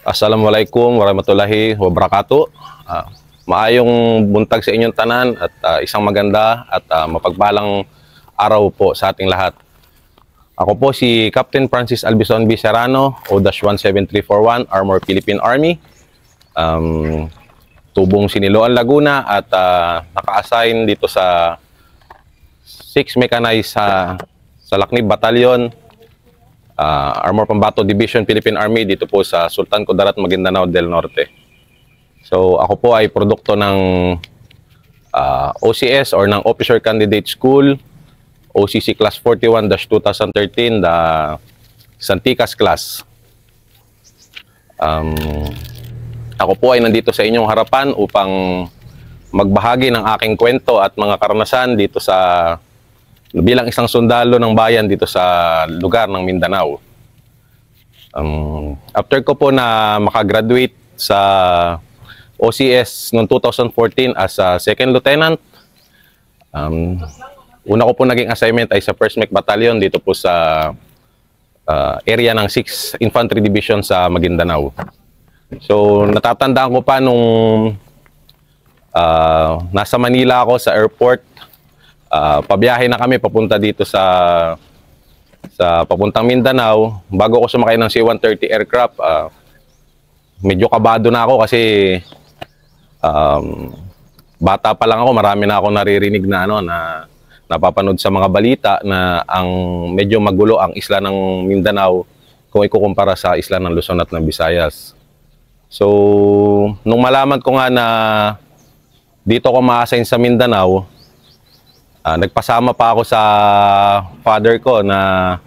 Assalamualaikum warahmatullahi wabarakatuh. Maayong buntag sa inyong tanan at isang maganda at mapagpalang araw po sa ating lahat. Ako po si Captain Francis Albison B. Serrano, O-17341, Armor Philippine Army. Tubong Siniloan, Laguna at naka-assign dito sa 6 Mechanized sa Laknib Battalion, Armor Pambato Division, Philippine Army dito po sa Sultan Kudarat, Maguindanao del Norte. So ako po ay produkto ng OCS or ng Officer Candidate School, OCC Class 41-2013, the Santicas class. Ako po ay nandito sa inyong harapan upang magbahagi ng aking kwento at mga karanasan dito sa bilang isang sundalo ng bayan dito sa lugar ng Mindanao. After ko po na makagraduate sa OCS noong 2014 as a second lieutenant, una ko po naging assignment ay sa 1st Mech Battalion dito po sa area ng 6 Infantry Division sa Maguindanao. So natatandaan ko pa nung nasa Manila ako sa airport. Pabiyahe na kami papunta dito sa papuntang Mindanao. Bago ako sumakay ng C-130 aircraft, medyo kabado na ako kasi bata pa lang ako, marami na ako naririnig na na napapanood sa mga balita na ang medyo magulo ang isla ng Mindanao kung ikukumpara sa isla ng Luzon at ng Visayas. So nung malaman ko nga na dito ako ma-assign sa Mindanao, nagpasama pa ako sa father ko na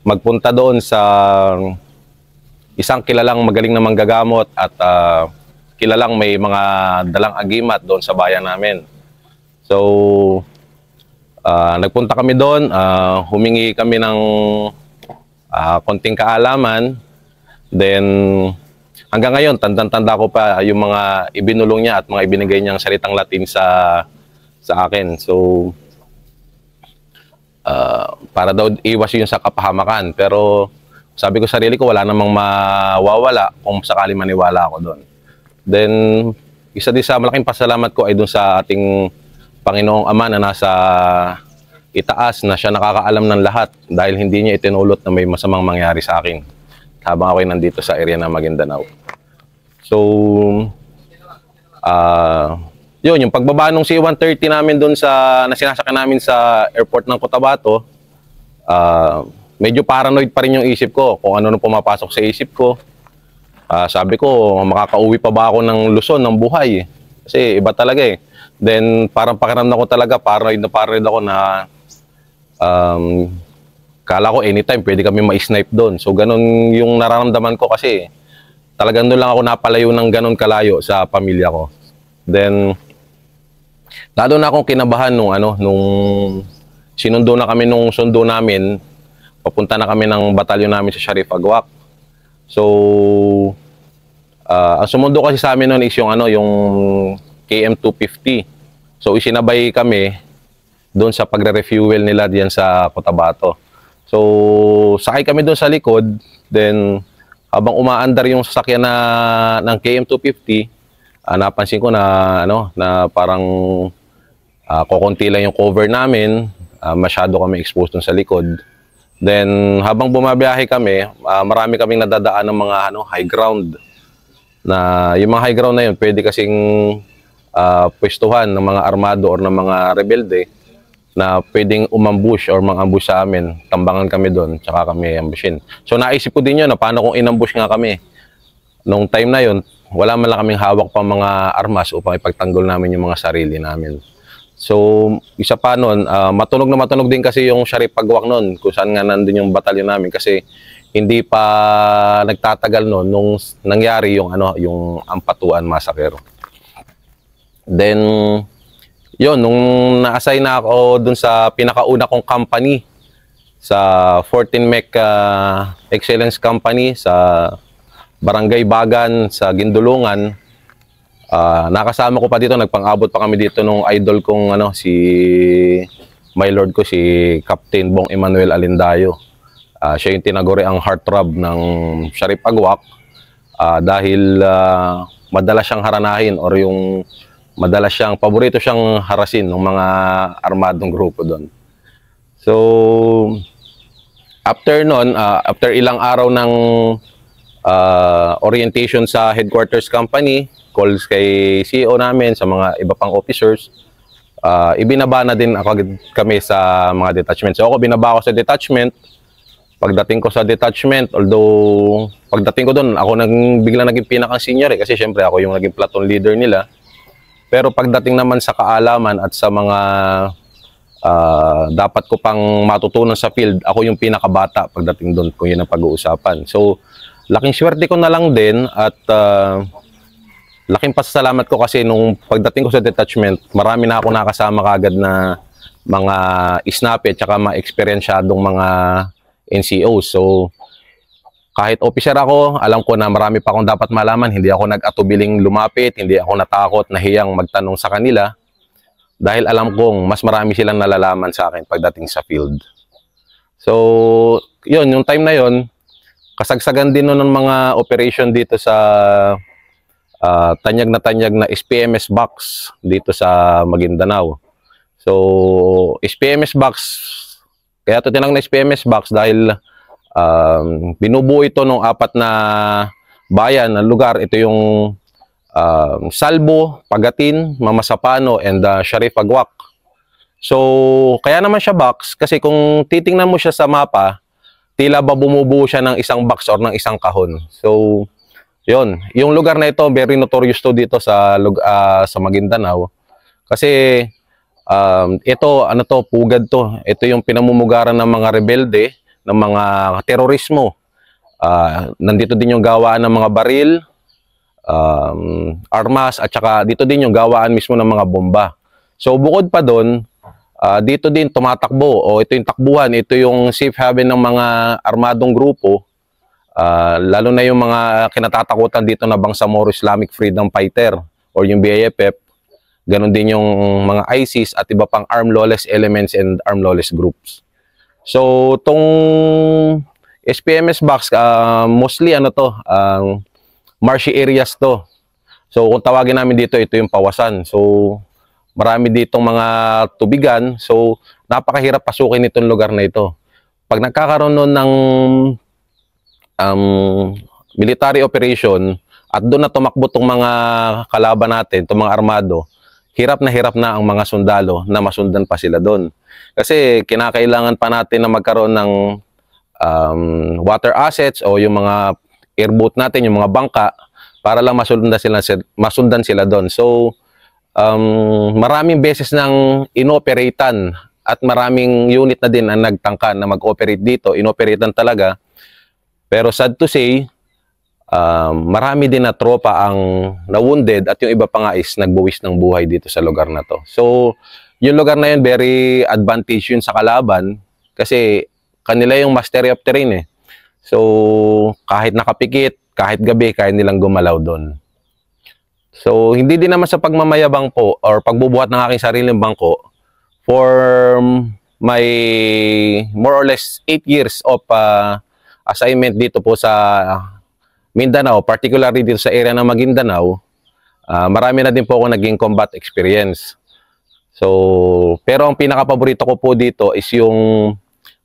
magpunta doon sa isang kilalang magaling na manggagamot at kilalang may mga dalang agimat doon sa bayan namin. So nagpunta kami doon, humingi kami ng konting kaalaman. Then hanggang ngayon tandang-tanda ko pa yung mga ibinulong niya at mga ibinigay niyang salitang Latin sa akin. So para daw iwas yun sa kapahamakan. Pero sabi ko sa sarili ko, wala namang mawawala kung sakali maniwala ako doon. Then, isa din sa malaking pasalamat ko ay doon sa ating Panginoong Ama na nasa itaas, na siya nakakaalam ng lahat dahil hindi niya itinulot na may masamang mangyari sa akin habang ako'y nandito sa area ng Maguindanao. So, yun, yung pagbaba ng C-130 namin doon na sinasakyan namin sa airport ng Cotabato, medyo paranoid pa rin yung isip ko kung ano nung pumapasok sa isip ko. Sabi ko, makakauwi pa ba ako ng Luzon, ng buhay? Kasi iba talaga eh. Then parang pakiramdam ko talaga, paranoid ako na kala ko anytime pwede kami ma-snipe doon. So ganun yung nararamdaman ko kasi talagang doon lang ako napalayo ng ganun kalayo sa pamilya ko. Then lalo na akong kinabahan nung sinundo na kami nung sundo namin, papunta na kami ng batalyon namin sa Sharif Agwak. So ang sumundo kasi sa amin noon is yung KM-250. So isinabay kami doon sa pagre-refuel nila diyan sa Cotabato. So sakay kami doon sa likod, then habang umaandar yung sasakyan ng KM-250, napansin ko na na parang kokonti lang yung cover namin, masyado kami exposed dun sa likod. Then habang bumabiyahe kami, marami kaming nadadaan ng mga high ground. Na yung mga high ground na yun, pwede kasing pwestuhan ng mga armado or ng mga rebelde na pwedeng umambush or mang-ambush sa amin. Tambangan kami doon, tsaka kami ambushin. So naisip ko din yun, na paano kung inambush nga kami. Nung time na yun, wala man lang kaming hawak pa mga armas upang ipagtanggol namin yung mga sarili namin. So, isa pa nun, matunog na matunog din kasi yung Sharif Agwak nun, kung saan nga nandun yung batalyon namin, kasi hindi pa nagtatagal nun nung nangyari yung yung Ampatuan Massacre. Then, yun, nung na-assign na ako dun sa pinakauna kong company, sa 14 Mech Excellence Company, sa Barangay Bagan, sa Gindulungan. Nakasama ko pa dito, nagpang-abot pa kami dito nung idol kong si my lord ko, si Captain Bong Emmanuel Alindayo. Siya yung tinaguri ang heartthrob ng Sharif Agwak. dahil madalas siyang haranahin or yung madalas siyang, paborito siyang harasin ng mga armadong grupo doon. So, after nun, after ilang araw ng orientation sa headquarters company, calls kay CEO namin, sa mga iba pang officers, ibinaba na din kami sa mga detachment. So ako, binaba ako sa detachment. Pagdating ko sa detachment, although pagdating ko doon, ako biglang naging pinaka-senior kasi syempre ako yung naging platoon leader nila. Pero pagdating naman sa kaalaman at sa mga dapat ko pang matutunan sa field, ako yung pinakabata pagdating doon kung yun ang pag-uusapan. So, laking swerte ko na lang din at laking pasasalamat ko kasi nung pagdating ko sa detachment, marami na ako nakasama kagad na mga snappy at saka ma-experiensyadong mga NCOs. So, kahit officer ako, alam ko na marami pa akong dapat malaman. Hindi ako nag-atubiling lumapit, hindi ako natakot, nahiyang magtanong sa kanila. Dahil alam kong mas marami silang nalalaman sa akin pagdating sa field. So, yun, yung time na yun, kasagsagan din nun ng mga operation dito sa tanyag na SPMS box dito sa Maguindanao. So, SPMS box, kaya ito tinang na SPMS box dahil binubuo ito ng 4 na bayan na lugar. Ito yung Salbo, Pagatin, Mamasapano, and Sharif Agwak. So, kaya naman siya box kasi kung titingnan mo siya sa mapa, tila ba bumubuo siya ng isang box or ng isang kahon. So, yun, yung lugar na ito, very notorious to dito sa Maguindanao. Kasi, ito, ano to, pugad to. Ito yung pinamumugaran ng mga rebelde, ng mga terorismo. Nandito din yung gawaan ng mga baril, armas, at saka dito din yung gawaan mismo ng mga bomba. So, bukod pa doon, dito din tumatakbo, o ito yung takbuhan, ito yung safe haven ng mga armadong grupo. Lalo na yung mga kinatatakutan dito na Bangsamoro Islamic Freedom Fighter or yung BIFF, ganon din yung mga ISIS at iba pang armed lawless elements and armed lawless groups. So, tong SPMS box, mostly ano to, marshy areas to. So, kung tawagin namin dito, ito yung pawasan. So, marami ditong mga tubigan. So, napakahirap pasukin itong lugar na ito. Pag nagkakaroon nun ng military operation at doon na tumakbo itong mga kalaban natin, itong mga armado, hirap na ang mga sundalo na masundan pa sila doon. Kasi kinakailangan pa natin na magkaroon ng water assets o yung mga airboat natin, yung mga bangka, para lang masundan sila doon. So, maraming beses nang inoperatan at maraming unit na din ang nagtangka na mag-operate dito. Inoperatan talaga. Pero sad to say, marami din na tropa ang na-wounded at yung iba pa nga is nagbuwis ng buhay dito sa lugar na to. So, yung lugar na yun, very advantage yun sa kalaban kasi kanila yung mastery of terrain eh. So, kahit nakapikit, kahit gabi, kaya nilang gumalaw doon. So, hindi din naman sa pagmamayabang po or pagbubuhat ng aking sariling bangko for my more or less 8 years of assignment dito po sa Mindanao, particularly dito sa area ng Maguindanao, marami na din po ako naging combat experience. So, pero ang pinaka-paborito ko po dito is yung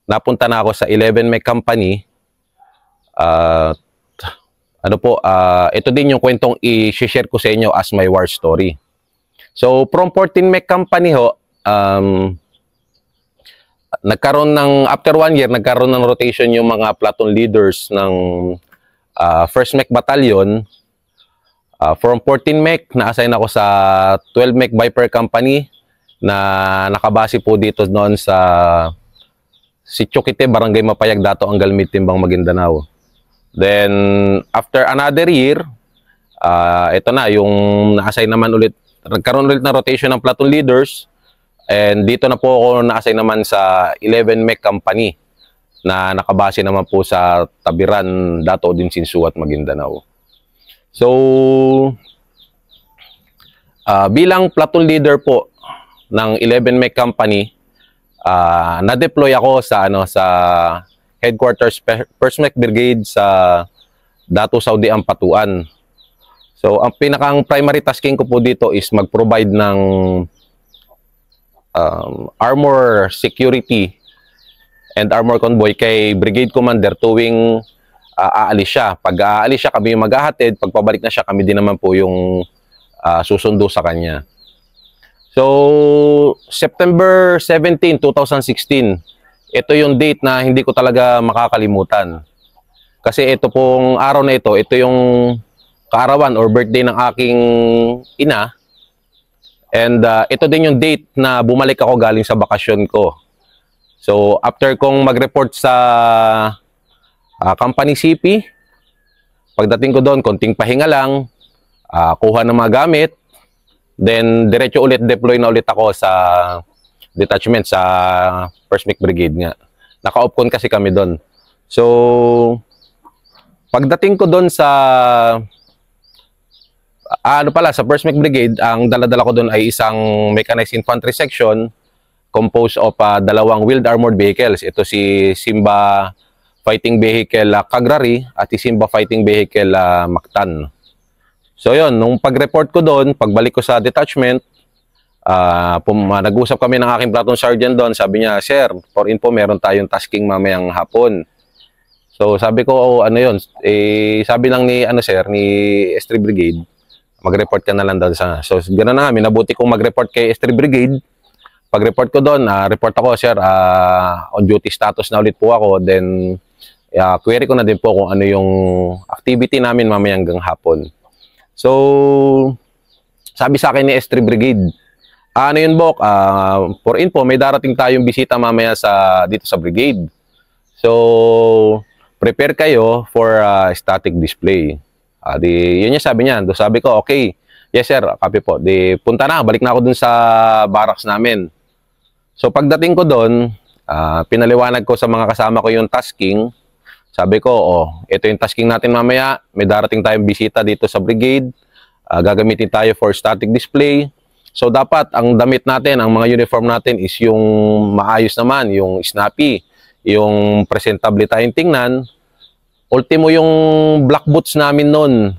napunta na ako sa 11 Mech Company. Ito din yung kwentong i-share ko sa inyo as my war story. So, from 14 Mech Company ho, nagkaroon ng, after 1 year, nagkaroon ng rotation yung mga platoon leaders ng 1st Mech Battalion. From 14 Mech, na-assign ako sa 12 Mech Viper Company na nakabase po dito noon sa Sitio Kite, Barangay Mapayag, Dato Angalmit, Timbang, Maguindanao. Then, after another year, ito na, yung na-assign naman ulit, nagkaroon ulit ng rotation ng platoon leaders. And dito na po ako na-assign naman sa 11 Mech Company na nakabase naman po sa Tabiran, Dato Odinsinsuat, Maguindanao. So, bilang platoon leader po ng 11 Mech Company, na-deploy ako sa sa headquarters 1st Mech Brigade sa Datu Saudi Ampatuan. So, ang pinakang primary tasking ko po dito is mag-provide ng armor security and armor convoy kay Brigade Commander tuwing aalis siya. Pag aalis siya, kami yung maghahatid. Pag pabalik na siya, kami din naman po yung susundo sa kanya. So, September 17, 2016, ito yung date na hindi ko talaga makakalimutan. Kasi ito pong araw na ito yung kaarawan or birthday ng aking ina. And ito din yung date na bumalik ako galing sa bakasyon ko. So, after kong mag-report sa company CP, pagdating ko doon, konting pahinga lang, kuha ng mga gamit, then diretso ulit deploy na ulit ako sa detachment sa 1st MEC Brigade nga. Naka-opcon kasi kami doon. So, pagdating ko doon sa sa 1st MEC Brigade, ang dala-dala ko doon ay isang mechanized infantry section composed of dalawang wheeled armored vehicles. Ito si Simba Fighting Vehicle Kagrari at si Simba Fighting Vehicle Mactan. So yun, nung pag-report ko doon, pagbalik ko sa detachment, nag-usap kami ng aking platoon sergeant doon. Sabi niya, "Sir, for info, meron tayong tasking mamayang hapon." So sabi ko, ano yun? Sabi lang ni sir, ni S3 Brigade, mag-report ka na lang doon sa. So ganoon na nga, minabuti kong mag-report kay S3 Brigade. Pag-report ko doon, report ako, "Sir, on duty status na ulit po ako." Then query ko na din po kung ano yung activity namin mamayang hapon. So, sabi sa akin ni S3 Brigade, ano yun, Bok? For info, may darating tayong bisita mamaya dito sa brigade. So, prepare kayo for static display. Yun yung sabi niya. Sabi ko, okay, yes sir, copy po. Punta na, balik na ako dun sa barracks namin. So, pagdating ko dun, pinaliwanag ko sa mga kasama ko yung tasking. Sabi ko, ito yung tasking natin mamaya. May darating tayong bisita dito sa brigade. Gagamitin tayo for static display. So, dapat ang damit natin, ang mga uniform natin is yung maayos naman, yung snappy, yung presentable tayong tingnan. Ultimo yung black boots namin nun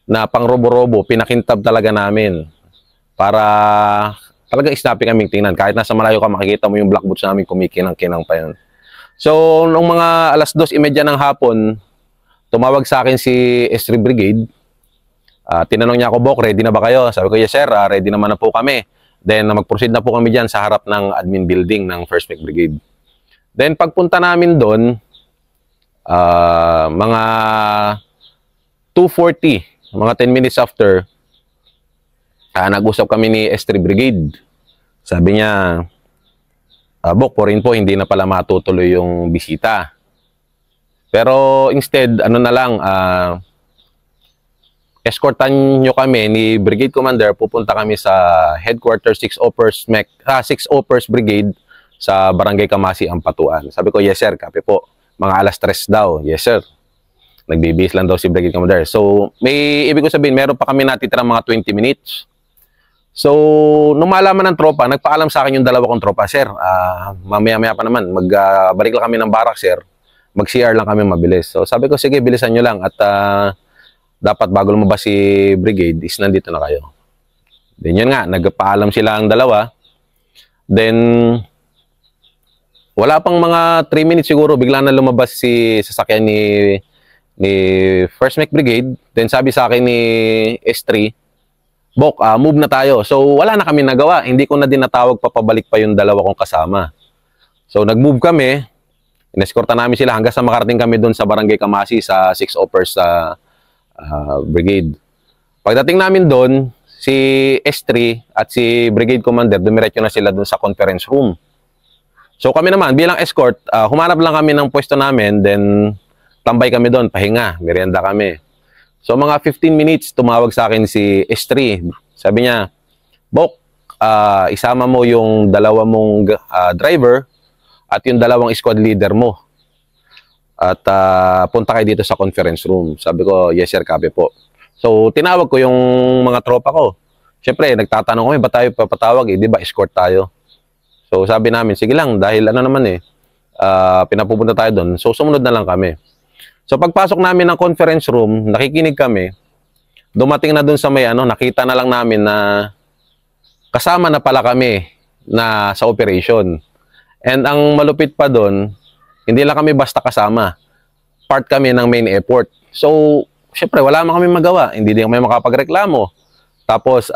na pang robo-robo, pinakintab talaga namin. Para talaga snappy kaming tingnan. Kahit nasa malayo ka, makikita mo yung black boots namin, kumikinang-kinang pa yun. So, nung mga alas 2:30 ng hapon, tumawag sa akin si S3 Brigade. Tinanong niya ako, "Bok, ready na ba kayo?" Sabi ko, "Yes sir, ready naman na po kami." Then, mag-proceed na po kami dyan sa harap ng admin building ng 1st MEC Brigade. Then, pagpunta namin doon, mga 2:40, mga 10 minutes after, nag-usap kami ni S3 Brigade. Sabi niya, "Bok, po rin po, hindi na pala matutuloy yung bisita. Pero instead, ano na lang, escortan nyo kami ni Brigade Commander, pupunta kami sa Headquarters 601st Brigade sa Barangay Kamasi, Ampatuan." Sabi ko, "Yes sir, copy po." Mga alas 3 daw. "Yes sir." Nagbibihis lang daw si Brigade Commander. So, may ibig ko sabihin, meron pa kami natitirang mga 20 minutes. So, nung malaman ng tropa, nagpaalam sa akin yung dalawa kong tropa, "Sir, mamaya-maya pa naman, magbalik lang kami ng barak, sir. Mag-CR lang kami mabilis." So, sabi ko, "Sige, bilisan nyo lang. At dapat bago lumabas si Brigade, is nandito na kayo." Then yun nga, nagpaalam sila ang dalawa. Then, wala pang mga 3 minutes siguro, bigla na lumabas si sasakyan ni 1st MEC Brigade. Then sabi sa akin ni S3, "Bok, move na tayo." So, wala na kami nagawa. Hindi ko na din natawag papabalik pa yung dalawa kong kasama. So, nag-move kami. Ineskorta namin sila hanggang sa makarating kami doon sa Barangay Kamasi sa 601st Brigade. Pagdating namin doon, si S3 at si Brigade Commander, dumiretso na sila doon sa conference room. So, kami naman, bilang escort, humanap lang kami ng pwesto namin, then tambay kami doon, pahinga, merienda kami. So, mga 15 minutes, tumawag sa akin si S3. Sabi niya, "Bok, isama mo yung dalawa mong driver at yung dalawang squad leader mo. At punta kayo dito sa conference room." Sabi ko, "Yes sir, copy po." So, tinawag ko yung mga tropa ko. Siyempre, nagtatanong kami, "Ba tayo papatawag? Di ba escort tayo?" So, sabi namin, "Sige lang, dahil ano naman pinapupunta tayo doon." So, sumunod na lang kami. So pagpasok namin ng conference room, nakikinig kami. Dumating na dun sa may nakita na lang namin na kasama na pala kami na sa operation. And ang malupit pa dun, hindi lang kami basta kasama. Part kami ng main effort. So, syempre, wala man kami magawa. Hindi din kami makapagreklamo. Tapos,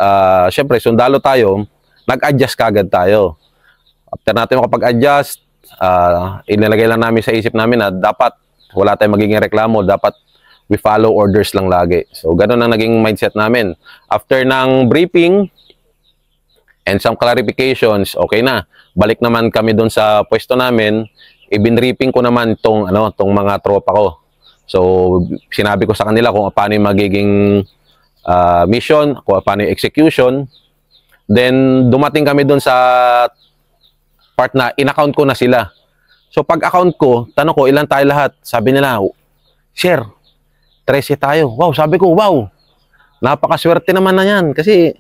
syempre, sundalo tayo, nag-adjust kagad tayo. After natin makapag-adjust, inilagay lang namin sa isip namin na dapat wala tayong magiging reklamo. Dapat we follow orders lang lagi. So, ganun ang naging mindset namin. After ng briefing and some clarifications, okay na. Balik naman kami doon sa pwesto namin. Ibinripping ko naman tong mga tropa ko. So, sinabi ko sa kanila kung paano yung magiging mission, kung paano yung execution. Then, dumating kami doon sa part na in-account ko na sila. So, pag-account ko, tanong ko, ilan tayo lahat? Sabi nila, share. 13 tayo. Wow, sabi ko, wow. Napakaswerte naman na yan. Kasi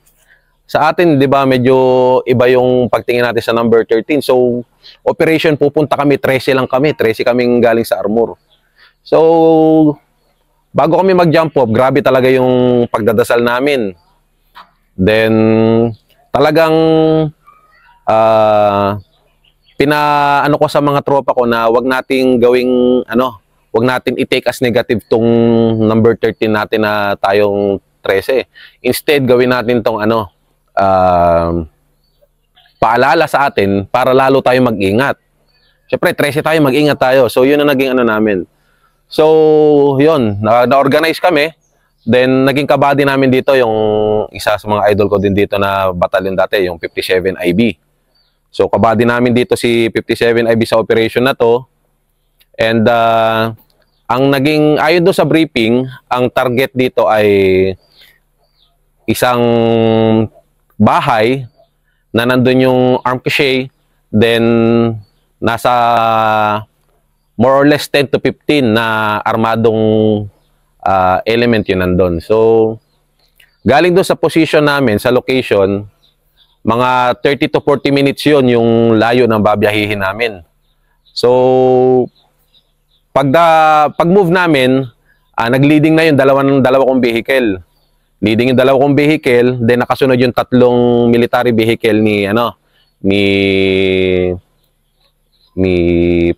sa atin, di ba, medyo iba yung pagtingin natin sa number 13. So, operation, pupunta kami, 13 lang kami. 13 kaming galing sa armor. So, bago kami mag-jump off, grabe talaga yung pagdadasal namin. Then, talagang pinaano ko sa mga tropa ko na wag nating gawing wag natin i-take as negative tong number 13 natin na tayong 13. Instead, gawin natin tong paalala sa atin para lalo tayo mag-ingat. Siyempre, 13 tayo, mag-ingat tayo. So, yun ang naging namin. So, yun, na-organize kami. Then, naging kabady namin dito yung isa sa mga idol ko din dito na batalyon dati, yung 57 IB. So, kabady namin dito si 57 IB sa operation na to. And ang naging, ayon doon sa briefing, ang target dito ay isang bahay na nandun yung arm cache, then nasa more or less 10 to 15 na armadong element yun nandun. So, galing doon sa position namin, sa location, mga 30 to 40 minutes yun yung layo ng babiyahihin namin. So, pag-move namin, nag-leading na yung dalawa kong vehicle. Leading yung dalawa kong vehicle, then nakasunod yung tatlong military vehicle ni 57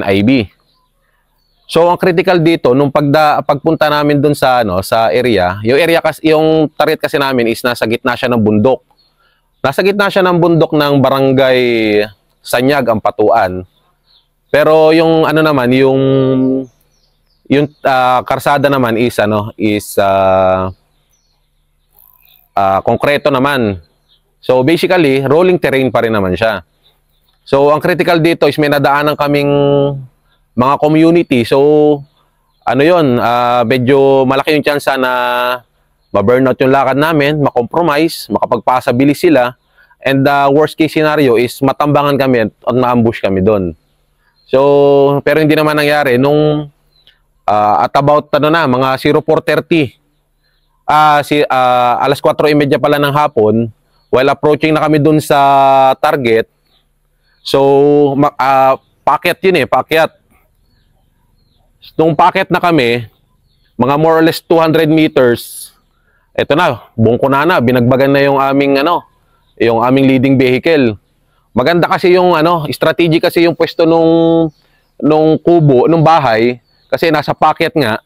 IB. So, ang critical dito, nung pagpunta namin dun sa area, yung target kasi namin is nasa gitna siya ng bundok. Nasa gitna siya ng bundok ng barangay Sanyag, Ampatuan. Pero yung naman, yung karsada naman is konkreto naman. So basically, rolling terrain pa rin naman siya. So ang critical dito is may nadaanan kaming mga community. So medyo malaki yung chance na ma-burnout yung lakad namin, ma-compromise, makapagpasabilis sila. And the worst case scenario is matambangan kami at ma-ambush kami doon. So, pero hindi naman nangyari. Nung at about mga 04:30, alas 4:30 pala ng hapon, while approaching na kami dun sa target, so, paakyat yun paakyat. Nung paakyat na kami, mga more or less 200 meters, eto na, bungko na, binagbagan na yung aming leading vehicle. Maganda kasi yung strategy kasi yung pwesto nung kubo, nung bahay, kasi nasa pocket nga.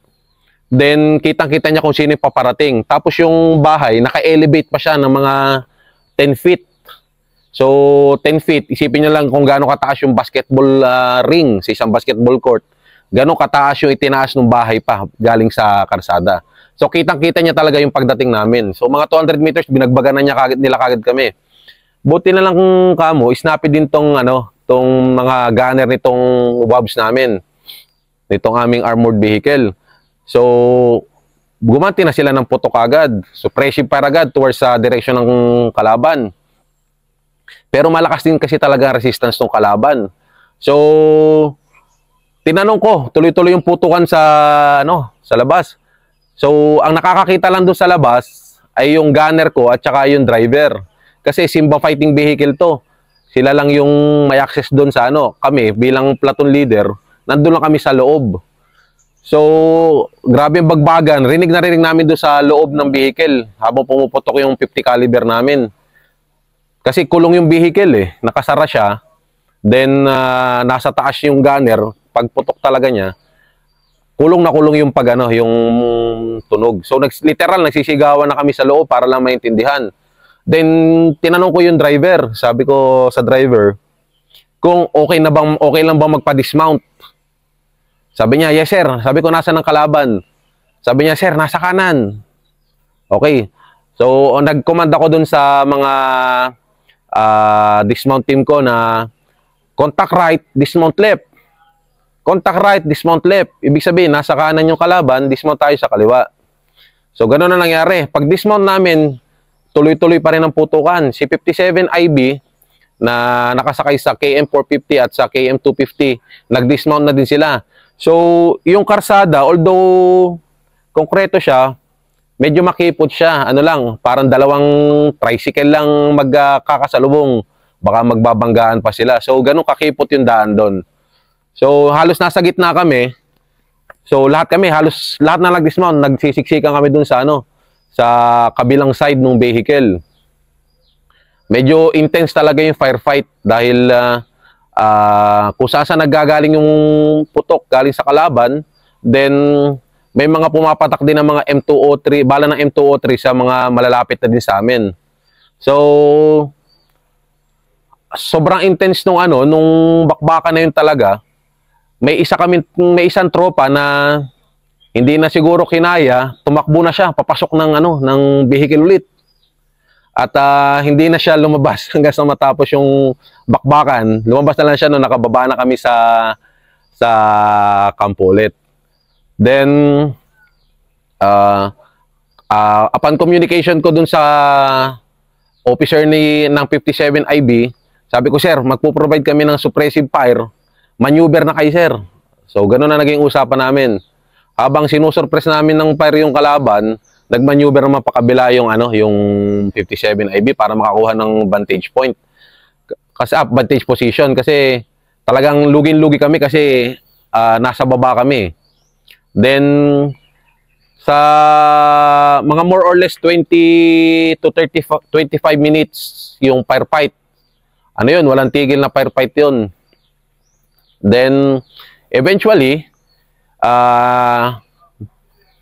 Then kitang-kita niya kung sino yung paparating. Tapos yung bahay, naka-elevate pa siya ng mga 10 feet. So 10 feet, isipin niyo lang kung gaano kataas yung basketball ring sa isang basketball court. Gaano kataas yung itinaas ng bahay pa galing sa karsada. So kitang-kita niya talaga yung pagdating namin. So mga 200 meters binagbagan na nila kagad kami. Buti na lang kung kamo, isnapi din tong mga gunner nitong WABs namin. Nitong aming armored vehicle. So, gumanti na sila ng putok agad. Suppressive fire agad towards sa direction ng kalaban. Pero malakas din kasi talaga resistance ng kalaban. So, tinanong ko, tuloy-tuloy yung putukan sa labas. So, ang nakakakita lang doon sa labas ay yung gunner ko at saka yung driver. Kasi Simba fighting vehicle to. Sila lang yung may access doon sa kami bilang platoon leader, nandun lang kami sa loob. So, grabe yung bagbagan. Rinig na rinig namin doon sa loob ng vehicle habang pumuputok yung 50 caliber namin. Kasi kulong yung vehicle eh. Nakasara siya. Then, nasa taas yung gunner. Pagputok talaga niya, kulong na kulong yung yung tunog. So, literal, nagsisigawan na kami sa loob para lang maintindihan. Then, tinanong ko yung driver. Sabi ko sa driver, kung okay lang bang magpa-dismount. Sabi niya, yes sir. Sabi ko, nasa ng kalaban? Sabi niya, sir, nasa kanan. Okay. So, nag-command ako dun sa mga dismount team ko na contact right, dismount left. Contact right, dismount left. Ibig sabihin, nasa kanan yung kalaban, dismount tayo sa kaliwa. So, gano'n na nangyari. Pag dismount namin, tuloy-tuloy pa rin ang putukan. Si 57 IB na nakasakay sa KM450 at sa KM250, nag-dismount na din sila. So, yung karsada, although konkreto siya, medyo makipot siya. Ano lang, parang dalawang tricycle lang magkakasalubong. Baka magbabanggaan pa sila. So, ganun kakipot yung daan doon. So, halos nasa gitna kami. So, lahat na nag-dismount. Nagsisiksikan kami doon sa sa kabilang side ng vehicle. Medyo intense talaga yung firefight dahil kung saan naggagaling yung putok galing sa kalaban, then may mga pumapatak din ng mga M203, bala ng M203 sa mga malalapit na din sa amin. So, sobrang intense nung nung bakbakan na yun talaga. May isang tropa na hindi na siguro kinaya, tumakbo na siya, papasok ng vehicle ulit. At hindi na siya lumabas hanggang sa matapos yung bakbakan. Lumabas na lang siya nung nakababa na kami sa kampo ulit. Then, upon communication ko dun sa officer ng 57 IB, sabi ko, sir, magpo-provide kami ng suppressive fire. Maneuver na kayo, sir. So, gano'n na naging usapan namin. Habang sinusurpress namin ng fire yung kalaban, nag-maneuver naman pakabila yung yung 57 IB para makakuha ng vantage point. Kasi vantage position kasi talagang lugin-lugi kami kasi nasa baba kami. Then sa mga more or less 20 to 25 minutes yung firefight. Ano yun? Walang tigil na firefight yun. Then eventually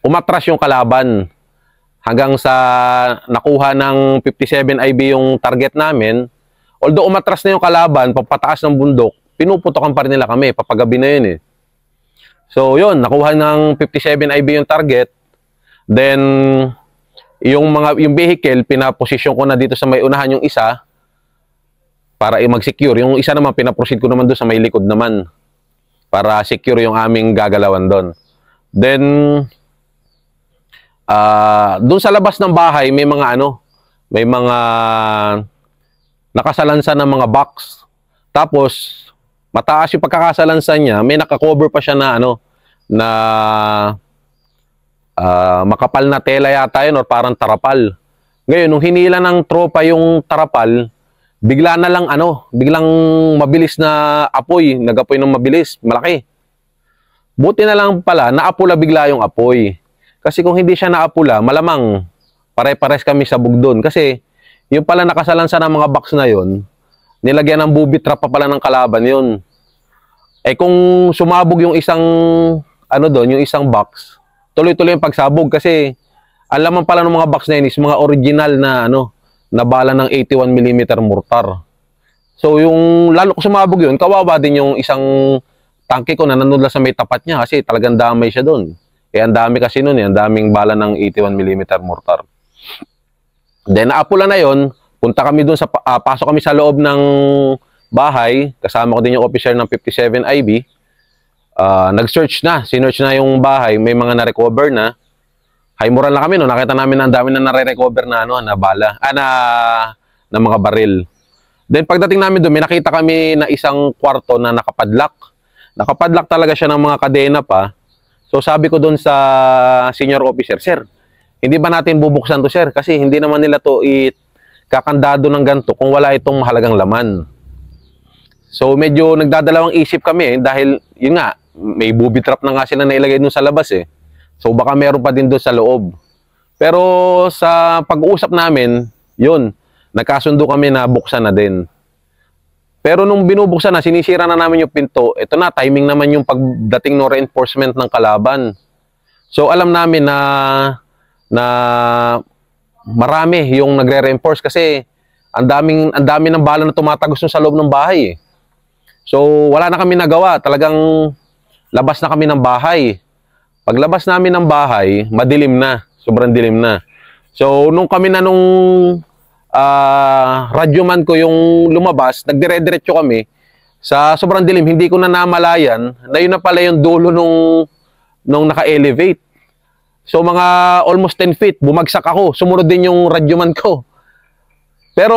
umatras yung kalaban. Hanggang sa nakuha ng 57 IB yung target namin, although umatras na yung kalaban, papataas ng bundok, pinuputokan pa rin nila kami, papagabi na yun eh. So yun, nakuha ng 57 IB yung target, then yung vehicle, pinaposisyon ko na dito sa may unahan yung isa, para mag-secure. Yung isa naman, pinaproceed ko naman doon sa may likod naman, para secure yung aming gagalawan doon. Then, doon sa labas ng bahay may mga nakasalansan ng mga box. Tapos mataas yung pagkakasalansan niya, may naka-cover pa siya na na makapal na tela yata yun or parang tarapal. Ngayon nung hinila ng tropa yung tarapal, bigla na lang biglang mabilis na apoy, nag-apoy ng mabilis, malaki. Buti na lang pala naapula bigla yung apoy. Kasi kung hindi siya naapula, malamang pare-pares kami sa bugdon. Kasi yung pala nakasalansan ng mga box na yon, nilagyan ng booby trap pa pala ng kalaban yun. Eh kung sumabog yung isang, yung isang box, tuloy-tuloy yung pagsabog. Kasi alaman pala ng mga box na yun is mga original na, na bala ng 81mm mortar. So yung lalo kung sumabog yun, kawawa din yung isang tangke ko na nandun lang sa may tapat niya kasi talagang damay siya doon. Eh, ang dami kasi nun ang daming bala ng 81mm mortar. Then, naapula na yon, punta kami dun pasok kami sa loob ng bahay, kasama ko din yung officer ng 57 IB. Nag-search na, sinearch na yung bahay, may mga na-recover na. High moral na kami, no? Nakita namin na ang dami na nare-recover na, na bala, na mga baril. Then, pagdating namin doon, may nakita kami na isang kwarto na nakapadlock. Nakapadlock talaga siya ng mga kadena pa. So sabi ko doon sa senior officer, sir, hindi ba natin bubuksan to sir? Kasi hindi naman nila to kakandado ng ganito kung wala itong mahalagang laman. So medyo nagdadalawang isip kami dahil yun nga, may booby trap na nga sila nailagay dun sa labas eh. So baka meron pa din doon sa loob. Pero sa pag-uusap namin, yun, nagkasundo kami na buksan na din. Pero nung binubuksan na, sinisira na namin yung pinto, ito na, timing naman yung pagdating ng reinforcement ng kalaban. So alam namin na marami yung nagre-reinforce kasi ang dami ng bala na tumatagos sa loob ng bahay eh. So wala na kami nagawa, talagang labas na kami ng bahay. Paglabas namin ng bahay, madilim na, sobrang dilim na. So nung radyoman ko yung lumabas, nagdire-diretso kami sa sobrang dilim, hindi ko na namalayan na yun na pala yung dulo nung naka-elevate. So mga almost 10 feet, bumagsak ako. Sumunod din yung radyoman ko. Pero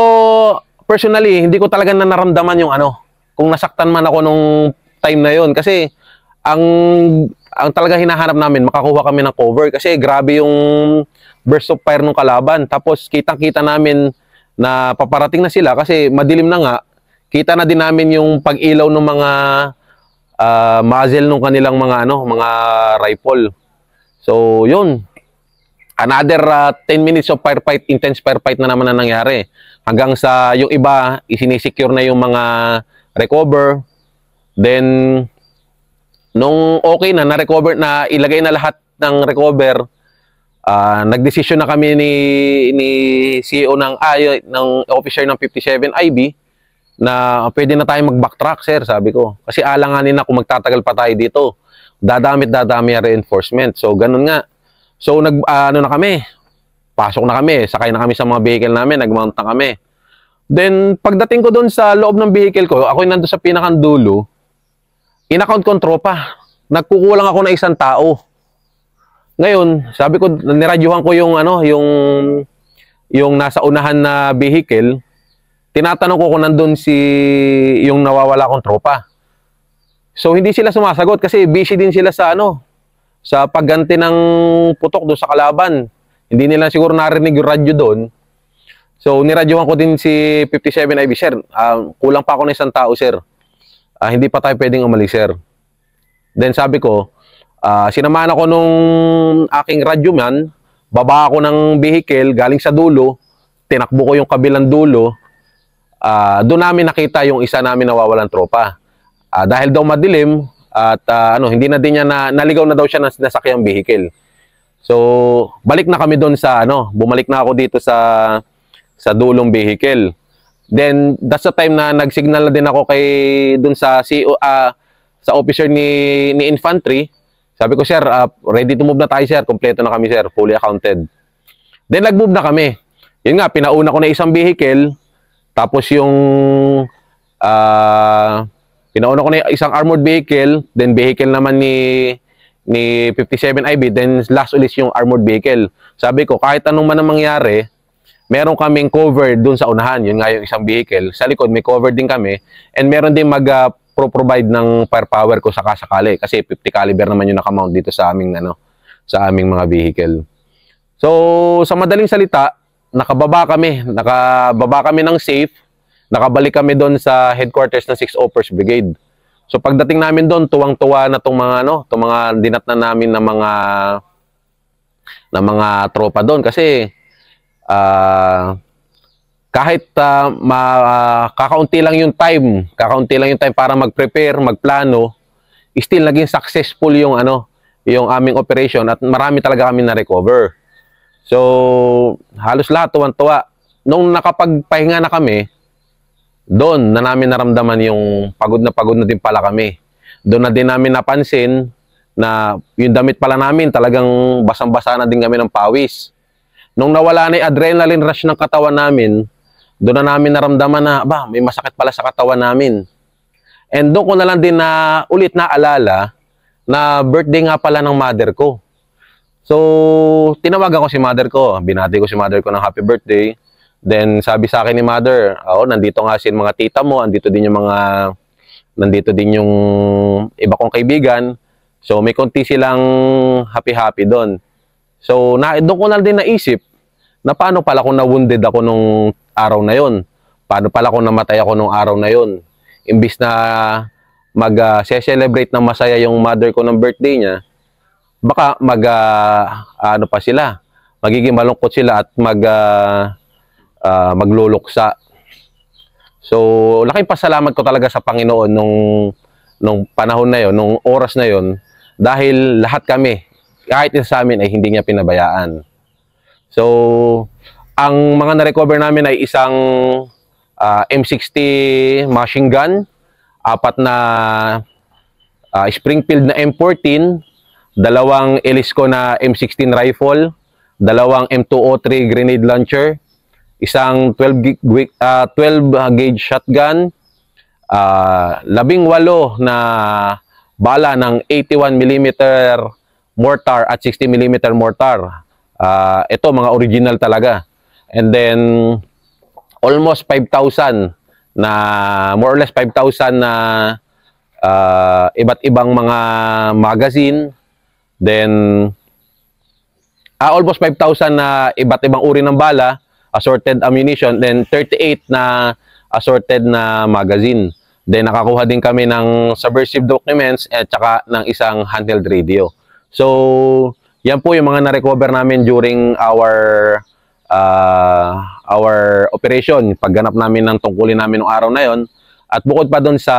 personally, hindi ko talaga naramdaman yung kung nasaktan man ako nung time na yon. Kasi ang talaga hinahanap namin, makakuha kami ng cover. Kasi grabe yung burst of fire ng kalaban. Tapos kitang-kita namin na paparating na sila kasi madilim na nga. Kita na din namin yung pag-ilaw ng mga muzzle ng kanilang mga rifle. So, yun. Another 10 minutes of firefight, intense firefight na naman na nangyari. Hanggang sa yung iba, isinisecure na yung mga recover. Then, nung okay na, na-recover na, ilagay na lahat ng recover, nagdesisyon na kami ni CEO ng officer ng 57 IB na pwede na tayo mag-backtrack, sir, sabi ko. Kasi alanganin na kung magtatagal pa tayo dito. Dadami ang reinforcement. So, ganun nga. So, na kami. Pasok na kami. Sakay na kami sa mga vehicle namin. Nag-mount na kami. Then, pagdating ko doon sa loob ng vehicle ko, ako yung nandun sa pinakandulo, in-account kong tropa. Nagkukulang ako na isang tao. Ngayon, sabi ko, niradyuhan ko yung nasa unahan na vehicle. Tinatanong ko kung nandun yung nawawala kong tropa. So hindi sila sumasagot kasi busy din sila sa sa pagganti ng putok doon sa kalaban. Hindi nila siguro narinig yung radyo doon. So niradyohan ko din si 57 IB, sir. Kulang pa ako ng isang tao, sir. Hindi pa tayo pwedeng umalis, sir. Then sabi ko, sinamahan ako nung aking radyoman, baba ako ng vehicle galing sa dulo, tinakbo ko yung kabilang dulo. Doon namin nakita yung isa namin nawawalan tropa. Dahil daw madilim at hindi na din niya naligaw na daw siya ng nasakyang vehicle. So, balik na kami doon sa bumalik na ako dito sa dulong vehicle. Then that's the time na nagsignal na din ako doon sa CEO, sa officer ni infantry. Sabi ko, sir, ready to move na tayo, sir. Kompleto na kami, sir. Fully accounted. Then nag-move na kami. Yun nga, pinauna ko na isang vehicle. Tapos yung pinauna ko na isang armored vehicle, then vehicle naman ni 57 IB, then last ulit yung armored vehicle. Sabi ko, kahit anong man ang mangyari, meron kaming cover dun sa unahan, yun nga yung isang vehicle. Sa likod, may cover din kami, and meron din mag-provide ng firepower ko sakasakali, kasi 50 caliber naman yung nakamount dito sa aming, sa aming mga vehicle. So, sa madaling salita, nakababa kami ng safe, nakabalik kami doon sa headquarters ng 6th Oppers Brigade. So pagdating namin doon, tuwang-tuwa na tong mga dinatnan namin na mga tropa doon kasi kahit kakaunti lang yung time para mag-prepare, magplano, still naging successful yung aming operation at marami talaga kami na-recover. So halos lahat tuwang-tuwa. Nung nakapagpahinga na kami, doon na namin naramdaman yung pagod na din pala kami. Doon na din namin napansin na yung damit pala namin talagang basang-basa na din kami ng pawis. Nung nawala na yung adrenaline rush ng katawan namin, doon na namin naramdaman na may masakit pala sa katawan namin. And doon ko na lang din ulit naalala na birthday nga pala ng mother ko. So tinawagan ko si mother ko, binati ko si mother ko ng happy birthday. Then sabi sa akin ni mother, nandito nga si mga tita mo, nandito din yung iba kong kaibigan. So may konti silang happy-happy doon. So doon ko na din naisip na paano pala kung na-wounded ako nung araw na yon. Paano pala kung namatay ako nung araw na yon. Imbis na celebrate ng masaya yung mother ko ng birthday niya, baka ano pa sila, magiging malungkot sila at magluluksa. So, laking pasalamat ko talaga sa Panginoon nung panahon na yon, nung oras na yon, dahil lahat kami, kahit isa sa amin ay hindi niya pinabayaan. So, ang mga na-recover namin ay isang M60 machine gun, 4 na Springfield na M14, 2 Elisco na M16 rifle, 2 M203 grenade launcher, isang 12 gauge shotgun, 18 na bala ng 81mm mortar at 60mm mortar. Ito mga original talaga. And then almost 5,000 na, more or less 5,000 na iba't ibang mga magazine. Then almost 5,000 na iba't ibang uri ng bala, assorted ammunition, then 38 na assorted na magazine. Then nakakuha din kami ng subversive documents at saka ng isang handheld radio. So, yan po yung mga na-recover namin during our operation, pagganap namin ng tungkulin namin ng araw na yon. At bukod pa doon sa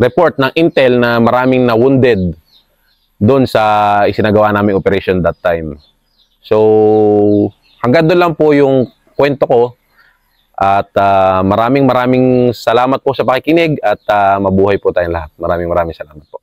report ng Intel na maraming na wounded doon sa isinagawa naming operation that time. So, hanggang doon lang po yung kwento ko. At maraming salamat po sa pakikinig at mabuhay po tayong lahat. Maraming salamat po.